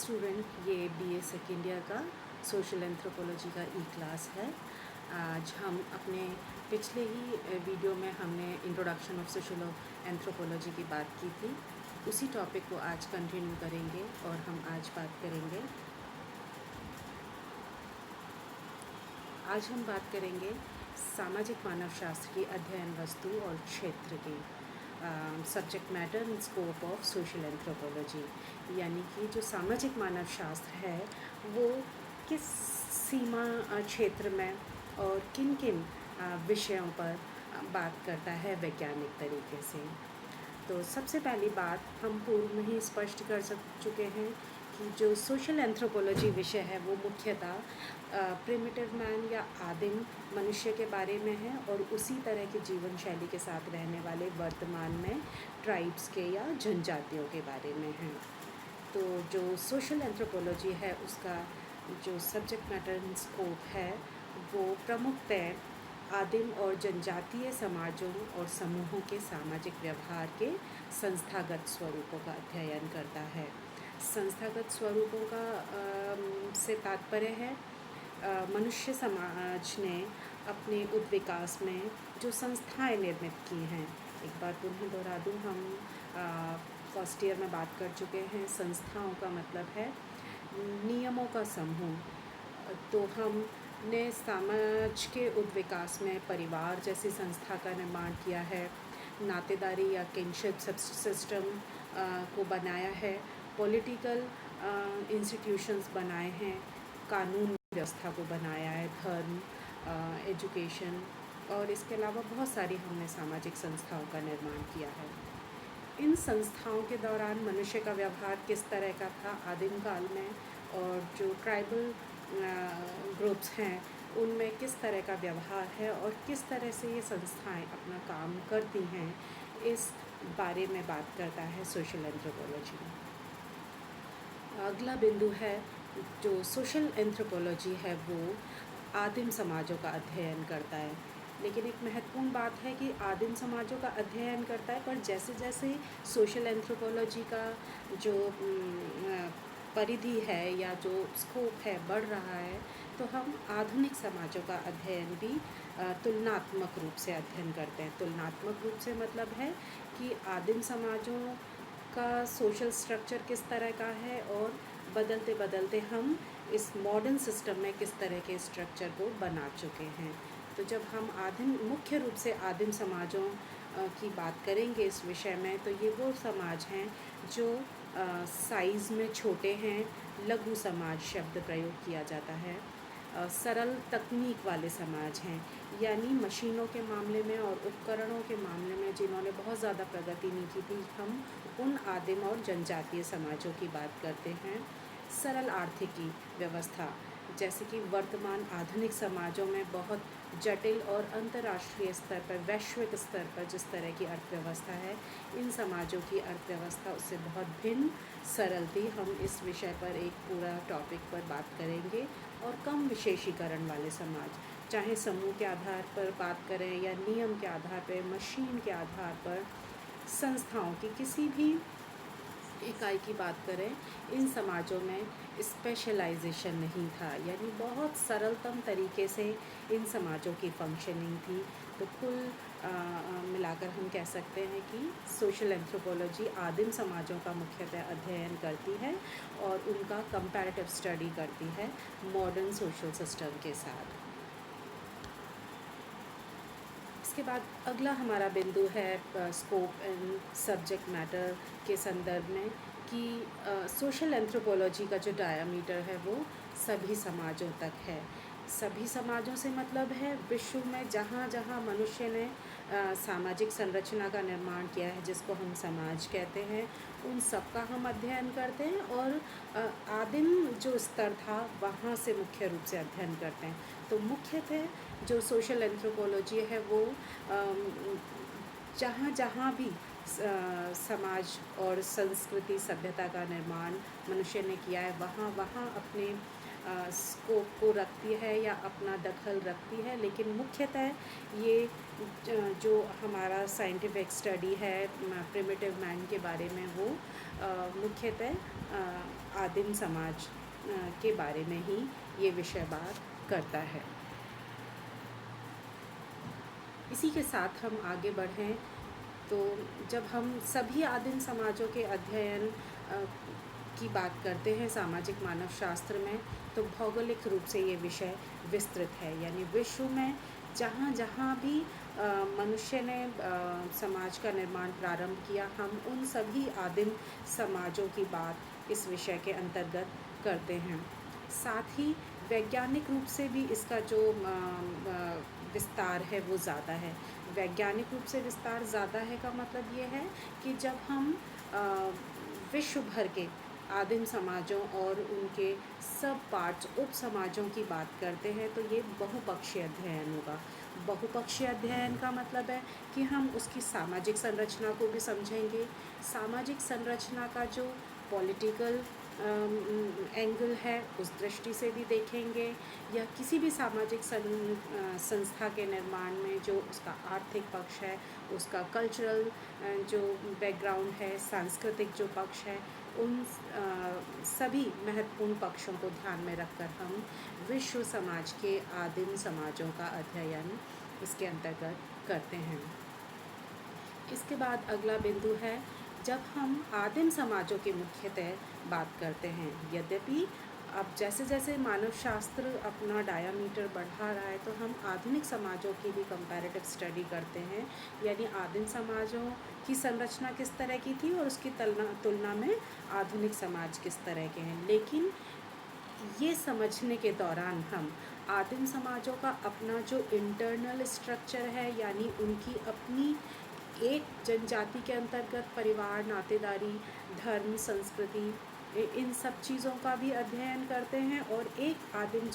Student, ये BA second year का social anthropology का ई क्लास है। आज हम अपने पिछले ही वीडियो में हमने इंट्रोडक्शन ऑफ सोशल एंथ्रोपोलॉजी की बात की थी। उसी टॉपिक को आज कंटिन्यू करेंगे और हम आज बात करेंगे सामाजिक मानव शास्त्र की अध्ययन वस्तु और क्षेत्र की subject matter and scope of social anthropology, यानी कि जो सामाजिक मानव शास्त्र है वो किस सीमा क्षेत्र में और किन किन विषयों पर बात करता है वैज्ञानिक तरीके से। तो सबसे पहली बात हम पूर्व में ही स्पष्ट कर चुके हैं कि जो सोशल एंथ्रोपोलॉजी विषय है वो मुख्यतः प्रिमिटिव मैन या आदिम मनुष्य के बारे में है और उसी तरह की जीवन शैली के साथ रहने वाले वर्तमान में ट्राइब्स के या जनजातियों के बारे में है। तो जो सोशल एंथ्रोपोलॉजी है उसका जो सब्जेक्ट मैटर स्कोप है वो प्रमुखतः आदिम और जनजातीय समाजों और समूहों के सामाजिक व्यवहार के संस्थागत स्वरूपों का अध्ययन करता है। संस्थागत स्वरूपों का से तात्पर्य है मनुष्य समाज ने अपने उद्विकास में जो संस्थाएं निर्मित की हैं। एक बार पुनः दोहरा दूँ, हम फर्स्ट ईयर में बात कर चुके हैं। संस्थाओं का मतलब है नियमों का समूह। तो हमने समाज के उद्विकास में परिवार जैसी संस्था का निर्माण किया है, नातेदारी या किनशिप सिस्टम को बनाया है, पॉलिटिकल इंस्टीट्यूशंस बनाए हैं, कानून व्यवस्था को बनाया है, धर्म, एजुकेशन और इसके अलावा बहुत सारी हमने सामाजिक संस्थाओं का निर्माण किया है। इन संस्थाओं के दौरान मनुष्य का व्यवहार किस तरह का था आदिम काल में, और जो ट्राइबल ग्रुप्स हैं उनमें किस तरह का व्यवहार है और किस तरह से ये संस्थाएं अपना काम करती हैं, इस बारे में बात करता है सोशल एंथ्रोपोलॉजी। अगला बिंदु है जो सोशल एंथ्रोपोलॉजी है वो आदिम समाजों का अध्ययन करता है। लेकिन एक महत्वपूर्ण बात है कि आदिम समाजों का अध्ययन करता है, पर जैसे जैसे सोशल एंथ्रोपोलॉजी का जो परिधि है या जो स्कोप है बढ़ रहा है, तो हम आधुनिक समाजों का अध्ययन भी तुलनात्मक रूप से अध्ययन करते हैं। तुलनात्मक रूप से मतलब है कि आदिम समाजों का सोशल स्ट्रक्चर किस तरह का है और बदलते बदलते हम इस मॉडर्न सिस्टम में किस तरह के स्ट्रक्चर को बना चुके हैं। तो जब हम मुख्य रूप से आदिम समाजों की बात करेंगे इस विषय में, तो ये वो समाज हैं जो साइज़ में छोटे हैं, लघु समाज शब्द प्रयोग किया जाता है, सरल तकनीक वाले समाज हैं, यानी मशीनों के मामले में और उपकरणों के मामले में जिन्होंने बहुत ज़्यादा प्रगति नहीं की थी, हम उन आदिम और जनजातीय समाजों की बात करते हैं। सरल आर्थिकी व्यवस्था, जैसे कि वर्तमान आधुनिक समाजों में बहुत जटिल और अंतर्राष्ट्रीय स्तर पर, वैश्विक स्तर पर जिस तरह की अर्थव्यवस्था है, इन समाजों की अर्थव्यवस्था उससे बहुत भिन्न, सरल थी। हम इस विषय पर एक पूरा टॉपिक पर बात करेंगे। और कम विशेषीकरण वाले समाज, चाहे समूह के आधार पर बात करें या नियम के आधार पर, मशीन के आधार पर, संस्थाओं की किसी भी इकाई की बात करें, इन समाजों में स्पेशलाइजेशन नहीं था, यानी बहुत सरलतम तरीके से इन समाजों की फंक्शनिंग थी। तो कुल मिलाकर हम कह सकते हैं कि सोशल एंथ्रोपोलॉजी आदिम समाजों का मुख्यतः अध्ययन करती है और उनका कंपैरेटिव स्टडी करती है मॉडर्न सोशल सिस्टम के साथ। इसके बाद अगला हमारा बिंदु है स्कोप एंड सब्जेक्ट मैटर के संदर्भ में कि सोशल एंथ्रोपोलॉजी का जो डायमीटर है वो सभी समाजों तक है। सभी समाजों से मतलब है विश्व में जहाँ जहाँ मनुष्य ने सामाजिक संरचना का निर्माण किया है, जिसको हम समाज कहते हैं, उन सब का हम अध्ययन करते हैं और आदिम जो स्तर था वहाँ से मुख्य रूप से अध्ययन करते हैं। तो मुख्यतः जो सोशल एंथ्रोपोलॉजी है वो जहाँ जहाँ भी समाज और संस्कृति सभ्यता का निर्माण मनुष्य ने किया है, वहाँ वहाँ अपने स्कोप को रखती है या अपना दखल रखती है। लेकिन मुख्यतः ये जो हमारा साइंटिफिक स्टडी है प्रिमिटिव मैन के बारे में, वो मुख्यतः आदिम समाज के बारे में ही ये विषय बात करता है। इसी के साथ हम आगे बढ़ें तो जब हम सभी आदिम समाजों के अध्ययन की बात करते हैं सामाजिक मानव शास्त्र में, तो भौगोलिक रूप से ये विषय विस्तृत है। यानी विश्व में जहाँ जहाँ भी मनुष्य ने समाज का निर्माण प्रारंभ किया, हम उन सभी आदिम समाजों की बात इस विषय के अंतर्गत करते हैं। साथ ही वैज्ञानिक रूप से भी इसका जो विस्तार है वो ज़्यादा है। वैज्ञानिक रूप से विस्तार ज़्यादा है का मतलब ये है कि जब हम विश्व भर के आदिम समाजों और उनके सब पार्ट्स उप समाजों की बात करते हैं तो ये बहुपक्षीय अध्ययन होगा। बहुपक्षीय अध्ययन का मतलब है कि हम उसकी सामाजिक संरचना को भी समझेंगे। सामाजिक संरचना का जो पॉलिटिकल एंगल है उस दृष्टि से भी देखेंगे, या किसी भी सामाजिक संस्था के निर्माण में जो उसका आर्थिक पक्ष है, उसका कल्चरल जो बैकग्राउंड है, सांस्कृतिक जो पक्ष है, उन सभी महत्वपूर्ण पक्षों को ध्यान में रखकर हम विश्व समाज के आदिम समाजों का अध्ययन इसके अंतर्गत करते हैं। इसके बाद अगला बिंदु है जब हम आदिम समाजों की मुख्यतः बात करते हैं। यद्यपि अब जैसे जैसे मानव शास्त्र अपना डायामीटर बढ़ा रहा है तो हम आधुनिक समाजों की भी कंपैरेटिव स्टडी करते हैं, यानी आदिम समाजों की संरचना किस तरह की थी और उसकी तुलना में आधुनिक समाज किस तरह के हैं। लेकिन ये समझने के दौरान हम आदिम समाजों का अपना जो इंटरनल स्ट्रक्चर है, यानी उनकी अपनी एक जनजाति के अंतर्गत परिवार, नातेदारी, धर्म, संस्कृति, इन सब चीज़ों का भी अध्ययन करते हैं, और एक आदिम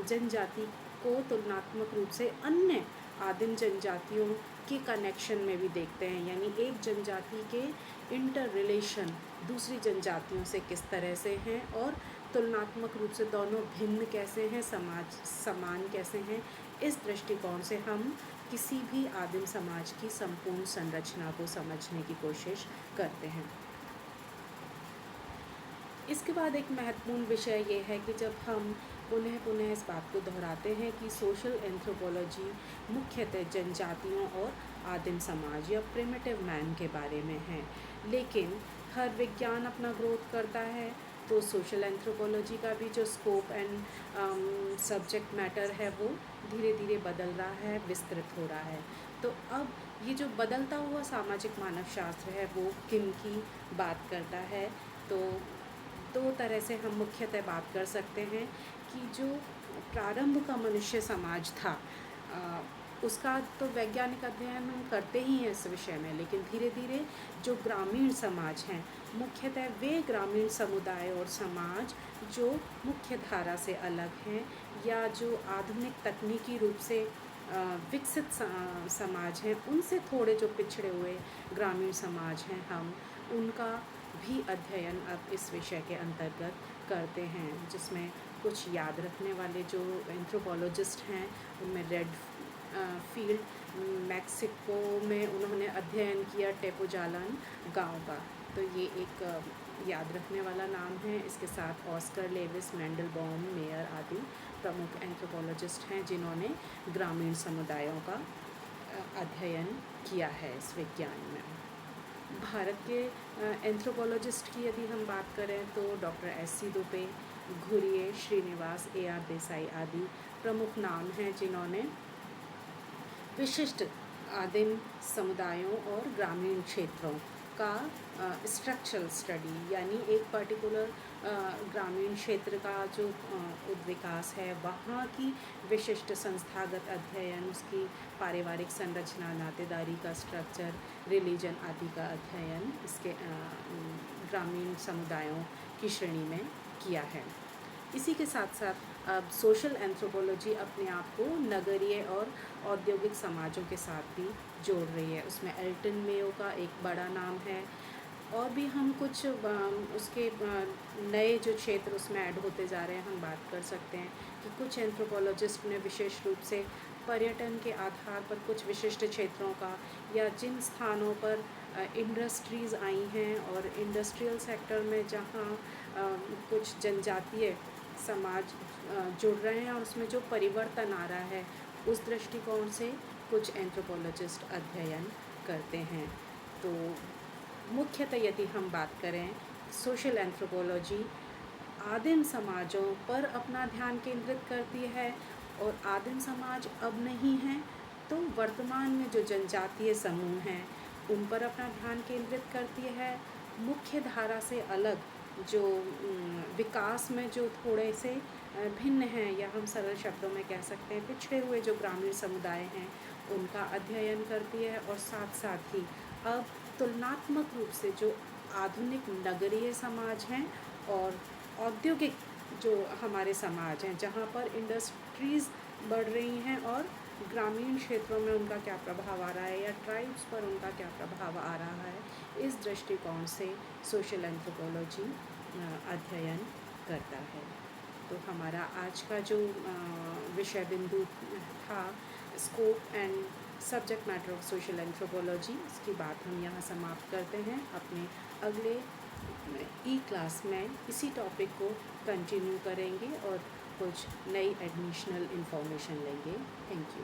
जनजाति को तुलनात्मक रूप से अन्य आदिम जनजातियों के कनेक्शन में भी देखते हैं। यानी एक जनजाति के इंटर रिलेशन दूसरी जनजातियों से किस तरह से हैं और तुलनात्मक रूप से दोनों भिन्न कैसे हैं, समान कैसे हैं। इस दृष्टिकोण से हम किसी भी आदिम समाज की संपूर्ण संरचना को समझने की कोशिश करते हैं। इसके बाद एक महत्वपूर्ण विषय ये है कि जब हम पुनः इस बात को दोहराते हैं कि सोशल एंथ्रोपोलॉजी मुख्यतः जनजातियों और आदिम समाज या प्रिमिटिव मैन के बारे में है, लेकिन हर विज्ञान अपना ग्रोथ करता है तो सोशल एंथ्रोपोलॉजी का भी जो स्कोप एंड सब्जेक्ट मैटर है वो धीरे धीरे बदल रहा है, विस्तृत हो रहा है। तो अब ये जो बदलता हुआ सामाजिक मानव शास्त्र है वो किन की बात करता है, तो दो तरह से हम मुख्यतः बात कर सकते हैं कि जो प्रारंभ का मनुष्य समाज था उसका तो वैज्ञानिक अध्ययन हम करते ही हैं इस विषय में, लेकिन धीरे धीरे जो ग्रामीण समाज हैं, मुख्यतः वे ग्रामीण समुदाय और समाज जो मुख्य धारा से अलग हैं या जो आधुनिक तकनीकी रूप से विकसित समाज हैं, उनसे थोड़े जो पिछड़े हुए ग्रामीण समाज हैं, हम उनका भी अध्ययन अब इस विषय के अंतर्गत करते हैं, जिसमें कुछ याद रखने वाले जो एंथ्रोपोलॉजिस्ट हैं उनमें रेड फील्ड मैक्सिको में उन्होंने अध्ययन किया टेपोजालन गांव का, तो ये एक याद रखने वाला नाम है। इसके साथ ऑस्कर लेविस, मेंडलबॉम, मेयर आदि प्रमुख एंथ्रोपोलॉजिस्ट हैं जिन्होंने ग्रामीण समुदायों का अध्ययन किया है इस विज्ञान में। भारत के एंथ्रोपोलॉजिस्ट की यदि हम बात करें तो doctor S C. Dube, Ghurye, Srinivas, A R. Desai आदि प्रमुख नाम हैं जिन्होंने विशिष्ट आदिम समुदायों और ग्रामीण क्षेत्रों का स्ट्रक्चरल स्टडी, यानी एक पर्टिकुलर ग्रामीण क्षेत्र का जो उद्विकास है, वहाँ की विशिष्ट संस्थागत अध्ययन, उसकी पारिवारिक संरचना, नातेदारी का स्ट्रक्चर, रिलीजन आदि का अध्ययन इसके ग्रामीण समुदायों की श्रेणी में किया है। इसी के साथ साथ अब सोशल एंथ्रोपोलॉजी अपने आप को नगरीय और औद्योगिक समाजों के साथ भी जोड़ रही है। उसमें एल्टन मेयो का एक बड़ा नाम है, और भी हम कुछ उसके नए जो क्षेत्र उसमें ऐड होते जा रहे हैं हम बात कर सकते हैं कि कुछ एंथ्रोपोलॉजिस्ट ने विशेष रूप से पर्यटन के आधार पर कुछ विशिष्ट क्षेत्रों का या जिन स्थानों पर इंडस्ट्रीज़ आई हैं और इंडस्ट्रियल सेक्टर में जहाँ कुछ जनजातीय समाज जुड़ रहे हैं और उसमें जो परिवर्तन आ रहा है, उस दृष्टिकोण से कुछ एंथ्रोपोलॉजिस्ट अध्ययन करते हैं। तो मुख्यतः यदि हम बात करें, सोशल एंथ्रोपोलॉजी आदिम समाजों पर अपना ध्यान केंद्रित करती है और आदिम समाज अब नहीं हैं, तो वर्तमान में जो जनजातीय समूह हैं उन पर अपना ध्यान केंद्रित करती है। मुख्य धारा से अलग जो विकास में जो थोड़े से भिन्न हैं, या हम सरल शब्दों में कह सकते हैं पिछड़े हुए जो ग्रामीण समुदाय हैं, उनका अध्ययन करती है। और साथ साथ ही अब तुलनात्मक रूप से जो आधुनिक नगरीय समाज हैं और औद्योगिक जो हमारे समाज हैं, जहाँ पर इंडस्ट्रीज़ बढ़ रही हैं और ग्रामीण क्षेत्रों में उनका क्या प्रभाव आ रहा है या ट्राइब्स पर उनका क्या प्रभाव आ रहा है, इस दृष्टिकोण से सोशल एंथ्रोपोलॉजी अध्ययन करता है। तो हमारा आज का जो विषय बिंदु था, scope and subject matter of social anthropology, इसकी बात हम यहाँ समाप्त करते हैं। अपने अगले ई क्लास में इसी टॉपिक को कंटिन्यू करेंगे और कुछ नई एडिशनल इन्फॉर्मेशन लेंगे। Thank you.